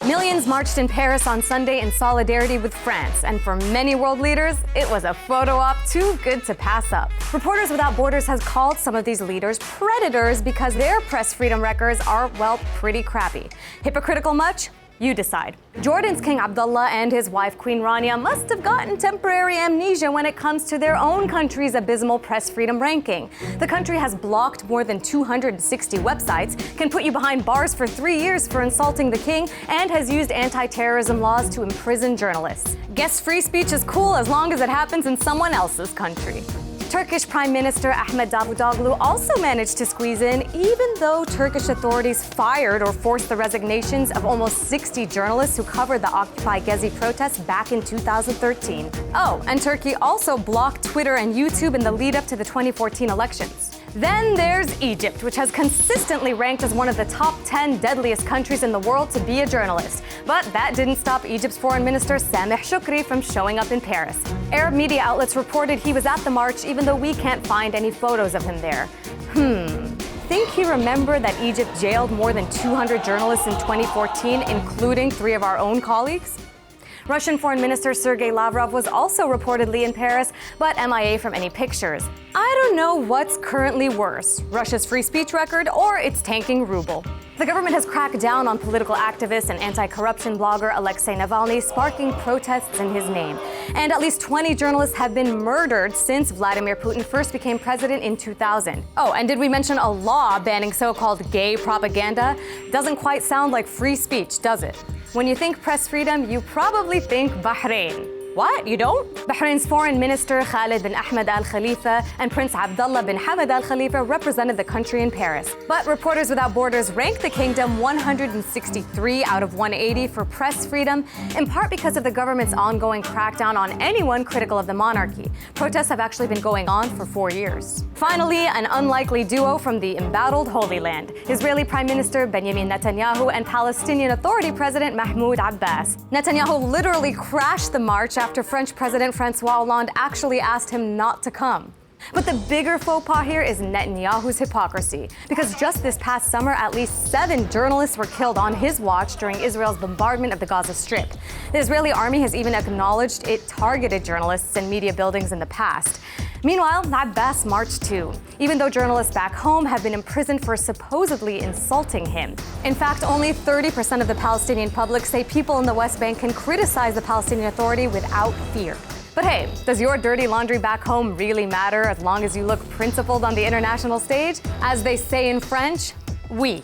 Millions marched in Paris on Sunday in solidarity with France, and for many world leaders, it was a photo op too good to pass up. Reporters Without Borders has called some of these leaders predators because their press freedom records are, well, pretty crappy. Hypocritical much? You decide. Jordan's King Abdullah and his wife Queen Rania must have gotten temporary amnesia when it comes to their own country's abysmal press freedom ranking. The country has blocked more than 260 websites, can put you behind bars for 3 years for insulting the king, and has used anti-terrorism laws to imprison journalists. Guess free speech is cool as long as it happens in someone else's country. Turkish Prime Minister Ahmet Davutoglu also managed to squeeze in, even though Turkish authorities fired or forced the resignations of almost 60 journalists who covered the Occupy Gezi protests back in 2013. Oh, and Turkey also blocked Twitter and YouTube in the lead up to the 2014 elections. Then there's Egypt, which has consistently ranked as one of the top 10 deadliest countries in the world to be a journalist. But that didn't stop Egypt's foreign minister Sameh Shoukry from showing up in Paris. Arab media outlets reported he was at the march, even though we can't find any photos of him there. Think he remembered that Egypt jailed more than 200 journalists in 2014, including 3 of our own colleagues? Russian Foreign Minister Sergei Lavrov was also reportedly in Paris, but MIA from any pictures. I don't know what's currently worse, Russia's free speech record or its tanking ruble. The government has cracked down on political activist and anti-corruption blogger Alexei Navalny, sparking protests in his name. And at least 20 journalists have been murdered since Vladimir Putin first became president in 2000. Oh, and did we mention a law banning so-called gay propaganda? Doesn't quite sound like free speech, does it? When you think press freedom, you probably think Bahrain. What? You don't? Bahrain's foreign minister Khalid bin Ahmed Al Khalifa and Prince Abdullah bin Hamad Al Khalifa represented the country in Paris. But Reporters Without Borders ranked the kingdom 163 out of 180 for press freedom, in part because of the government's ongoing crackdown on anyone critical of the monarchy. Protests have actually been going on for 4 years. Finally, an unlikely duo from the embattled Holy Land: Israeli Prime Minister Benjamin Netanyahu and Palestinian Authority President Mahmoud Abbas. Netanyahu literally crashed the march after French President Francois Hollande actually asked him not to come. But the bigger faux pas here is Netanyahu's hypocrisy, because just this past summer, at least 7 journalists were killed on his watch during Israel's bombardment of the Gaza Strip. The Israeli army has even acknowledged it targeted journalists and media buildings in the past. Meanwhile, Abbas marched too, even though journalists back home have been imprisoned for supposedly insulting him. In fact, only 30% of the Palestinian public say people in the West Bank can criticize the Palestinian Authority without fear. But hey, does your dirty laundry back home really matter as long as you look principled on the international stage? As they say in French, oui.